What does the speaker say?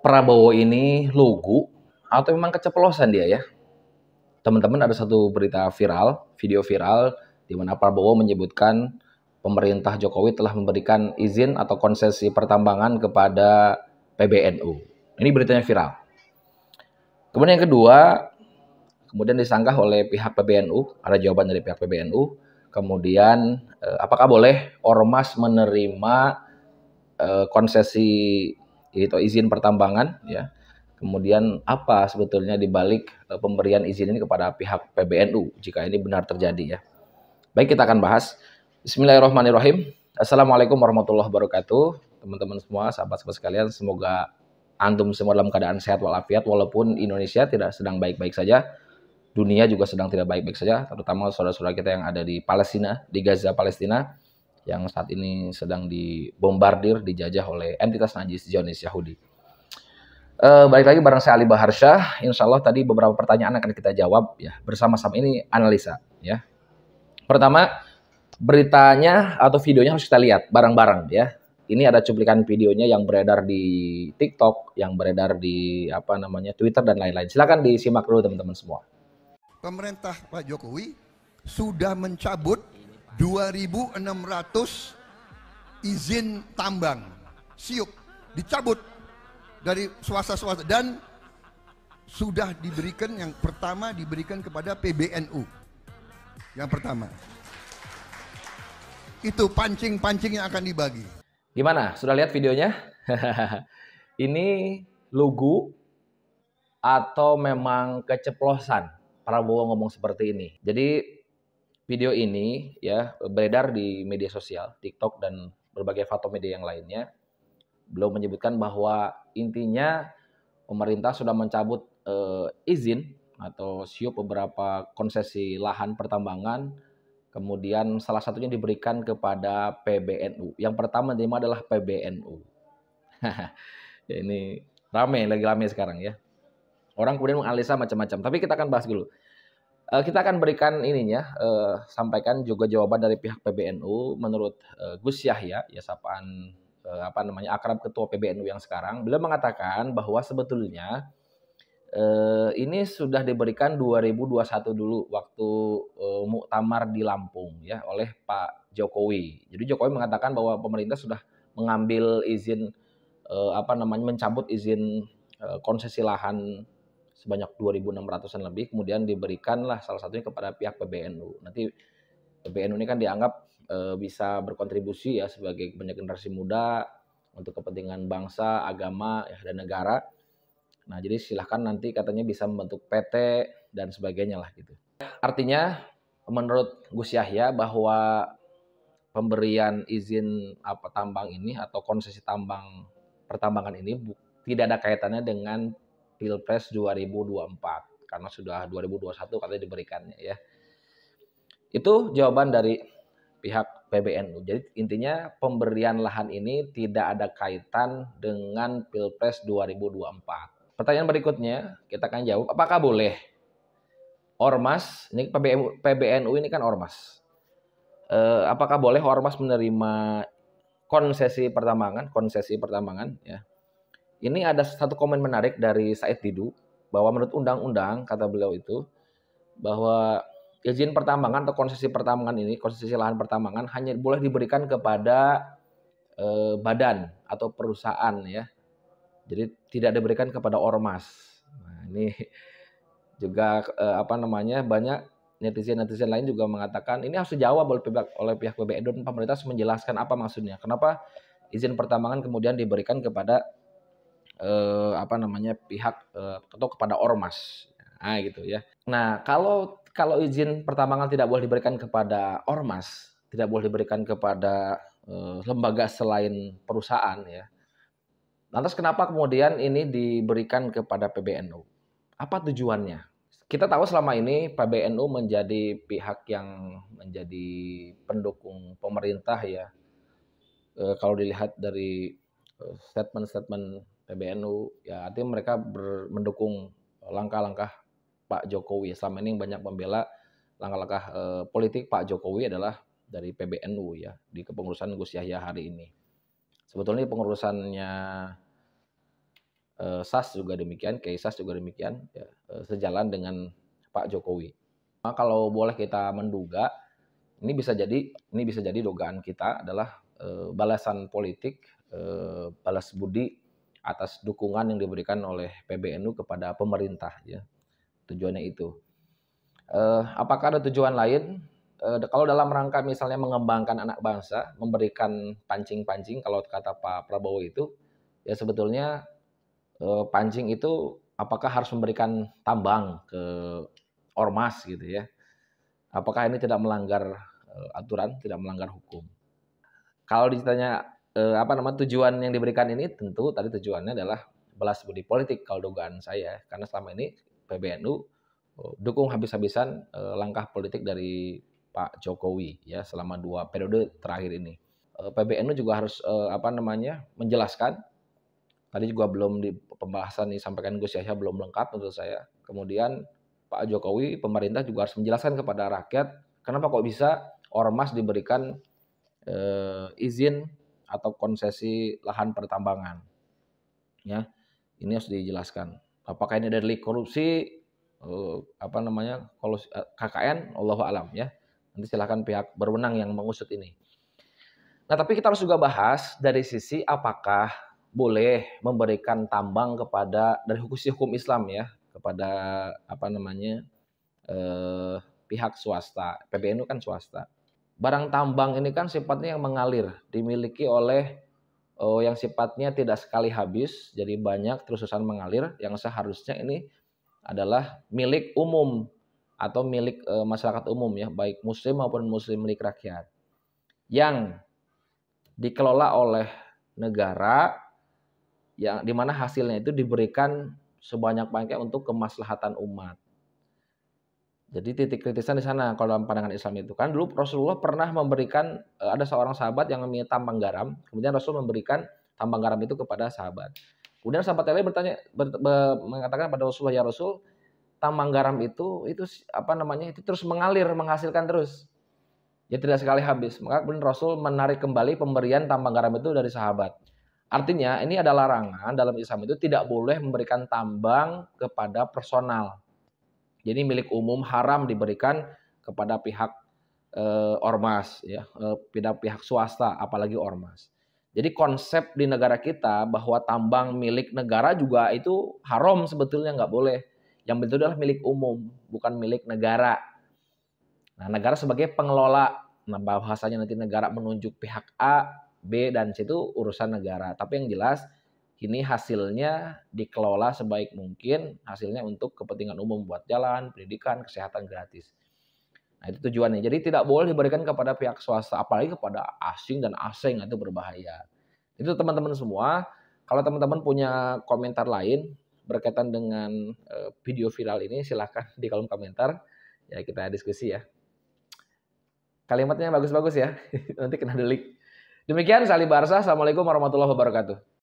Prabowo ini lugu atau memang keceplosan dia ya? Teman-teman, ada satu berita viral, video viral di mana Prabowo menyebutkan pemerintah Jokowi telah memberikan izin atau konsesi pertambangan kepada PBNU. Ini beritanya viral. Kemudian yang kedua, kemudian disanggah oleh pihak PBNU, ada jawaban dari pihak PBNU. Kemudian apakah boleh ormas menerima konsesi itu izin pertambangan ya? Kemudian apa sebetulnya dibalik pemberian izin ini kepada pihak PBNU jika ini benar terjadi ya? Baik, kita akan bahas. Bismillahirrahmanirrahim. Assalamualaikum warahmatullahi wabarakatuh. Teman-teman semua, sahabat-sahabat sekalian, semoga antum semua dalam keadaan sehat walafiat walaupun Indonesia tidak sedang baik-baik saja. Dunia juga sedang tidak baik-baik saja, terutama saudara-saudara kita yang ada di Palestina, di Gaza, Palestina, yang saat ini sedang dibombardir, dijajah oleh entitas najis Zionis Yahudi. Balik lagi bareng saya Ali Baharsyah. Insya Allah tadi beberapa pertanyaan akan kita jawab ya bersama-sama, ini analisa ya. Pertama, beritanya atau videonya harus kita lihat bareng-bareng ya. Ini ada cuplikan videonya yang beredar di TikTok, yang beredar di Twitter dan lain-lain. Silakan disimak dulu teman-teman semua. Pemerintah Pak Jokowi sudah mencabut 2.600 izin tambang siuk, dicabut dari swasta-swasta, dan sudah diberikan, yang pertama diberikan kepada PBNU. Yang pertama itu pancing-pancing yang akan dibagi. Gimana? Sudah lihat videonya? Ini lugu atau memang keceplosan Prabowo ngomong seperti ini? Jadi video ini ya beredar di media sosial, TikTok dan berbagai foto media yang lainnya. Beliau menyebutkan bahwa intinya pemerintah sudah mencabut izin atau siup beberapa konsesi lahan pertambangan. Kemudian salah satunya diberikan kepada PBNU. Yang pertama menerima adalah PBNU. Ya, ini lagi rame sekarang ya. Orang kemudian menganalisa macam-macam. Tapi kita akan bahas dulu. Kita akan berikan sampaikan juga jawaban dari pihak PBNU. Menurut Gus Yahya, ya sapaan akrab ketua PBNU yang sekarang, beliau mengatakan bahwa sebetulnya ini sudah diberikan 2021 dulu waktu muktamar di Lampung ya oleh Pak Jokowi. Jadi Jokowi mengatakan bahwa pemerintah sudah mengambil izin mencabut izin konsesi lahan sebanyak 2.600-an lebih, kemudian diberikanlah salah satunya kepada pihak PBNU. Nanti PBNU ini kan dianggap bisa berkontribusi ya sebagai banyak generasi muda untuk kepentingan bangsa, agama ya, dan negara. Nah, jadi silahkan nanti katanya bisa membentuk PT dan sebagainya lah gitu. Artinya menurut Gus Yahya bahwa pemberian izin tambang ini atau konsesi tambang pertambangan ini tidak ada kaitannya dengan Pilpres 2024 karena sudah 2021 katanya diberikannya ya. Itu jawaban dari pihak PBNU. Jadi intinya pemberian lahan ini tidak ada kaitan dengan Pilpres 2024. Pertanyaan berikutnya kita akan jawab, apakah boleh ormas, ini PBNU ini kan ormas, apakah boleh ormas menerima konsesi pertambangan ya. Ini ada satu komen menarik dari Said Didu bahwa menurut undang-undang, kata beliau itu, bahwa izin pertambangan atau konsesi pertambangan ini, konsesi lahan pertambangan hanya boleh diberikan kepada badan atau perusahaan ya. Jadi tidak diberikan kepada ormas. Nah, ini juga banyak netizen lain juga mengatakan ini harus dijawab oleh pihak PBNU dan pemerintah harus menjelaskan apa maksudnya. Kenapa izin pertambangan kemudian diberikan kepada pihak atau kepada ormas. Nah, gitu ya. Nah, kalau izin pertambangan tidak boleh diberikan kepada ormas, tidak boleh diberikan kepada lembaga selain perusahaan ya. Lantas kenapa kemudian ini diberikan kepada PBNU? Apa tujuannya? Kita tahu selama ini PBNU menjadi pihak yang menjadi pendukung pemerintah ya. Kalau dilihat dari statement-statement PBNU, ya artinya mereka mendukung langkah-langkah Pak Jokowi. Selama ini banyak membela langkah-langkah politik Pak Jokowi adalah dari PBNU ya, di kepengurusan Gus Yahya hari ini. Sebetulnya pengurusannya SAS juga demikian, SAS juga demikian, ya, sejalan dengan Pak Jokowi. Nah, kalau boleh kita menduga, ini bisa jadi dugaan kita adalah balasan politik, balas budi atas dukungan yang diberikan oleh PBNU kepada pemerintah, ya. Tujuannya itu. Apakah ada tujuan lain? Kalau dalam rangka misalnya mengembangkan anak bangsa, memberikan pancing-pancing, kalau kata Pak Prabowo itu, ya sebetulnya pancing itu apakah harus memberikan tambang ke ormas gitu ya? Apakah ini tidak melanggar aturan, tidak melanggar hukum? Kalau ditanya tujuan yang diberikan ini, tentu tadi tujuannya adalah balas budi politik kalau dugaan saya, karena selama ini PBNU dukung habis-habisan langkah politik dari Pak Jokowi ya selama 2 periode terakhir ini. PBNU juga harus menjelaskan. Tadi juga belum di pembahasan disampaikan Gus Yahya belum lengkap menurut saya. Kemudian Pak Jokowi, pemerintah juga harus menjelaskan kepada rakyat kenapa kok bisa ormas diberikan izin atau konsesi lahan pertambangan. Ya, ini harus dijelaskan. Apakah ini dari korupsi, KKN, Allahu alam ya. Nanti silakan pihak berwenang yang mengusut ini. Nah, tapi kita harus juga bahas dari sisi apakah boleh memberikan tambang kepada dari hukum Islam ya kepada pihak swasta. PBNU kan swasta. Barang tambang ini kan sifatnya yang mengalir, dimiliki oleh yang sifatnya tidak sekali habis, jadi banyak terus-terusan mengalir, yang seharusnya ini adalah milik umum atau milik masyarakat umum ya, baik muslim maupun muslim milik rakyat. Yang dikelola oleh negara yang dimana hasilnya itu diberikan sebanyak-banyaknya untuk kemaslahatan umat. Jadi titik kritisan di sana kalau dalam pandangan Islam itu kan dulu Rasulullah pernah memberikan ada seorang sahabat yang mempunyai tambang garam, kemudian Rasul memberikan tambang garam itu kepada sahabat. Kemudian sahabat lain mengatakan pada Rasulullah, ya Rasul, tambang garam itu terus mengalir, menghasilkan terus. Ya tidak sekali habis. Maka kemudian Rasul menarik kembali pemberian tambang garam itu dari sahabat. Artinya ini ada larangan dalam Islam itu tidak boleh memberikan tambang kepada personal. Jadi milik umum haram diberikan kepada pihak ormas, ya, pihak swasta, apalagi ormas. Jadi konsep di negara kita bahwa tambang milik negara juga itu haram sebetulnya, nggak boleh. Yang betul adalah milik umum, bukan milik negara. Nah, negara sebagai pengelola, nah bahasanya nanti negara menunjuk pihak A, B, dan C itu urusan negara. Tapi yang jelas ini hasilnya dikelola sebaik mungkin, hasilnya untuk kepentingan umum buat jalan, pendidikan, kesehatan gratis. Nah itu tujuannya. Jadi tidak boleh diberikan kepada pihak swasta, apalagi kepada asing dan asing, itu berbahaya. Itu teman-teman semua. Kalau teman-teman punya komentar lain berkaitan dengan video viral ini, silahkan di kolom komentar. Ya kita diskusi ya. Kalimatnya bagus-bagus ya, nanti kena delik. Demikian Salih Barsa, Assalamualaikum warahmatullahi wabarakatuh.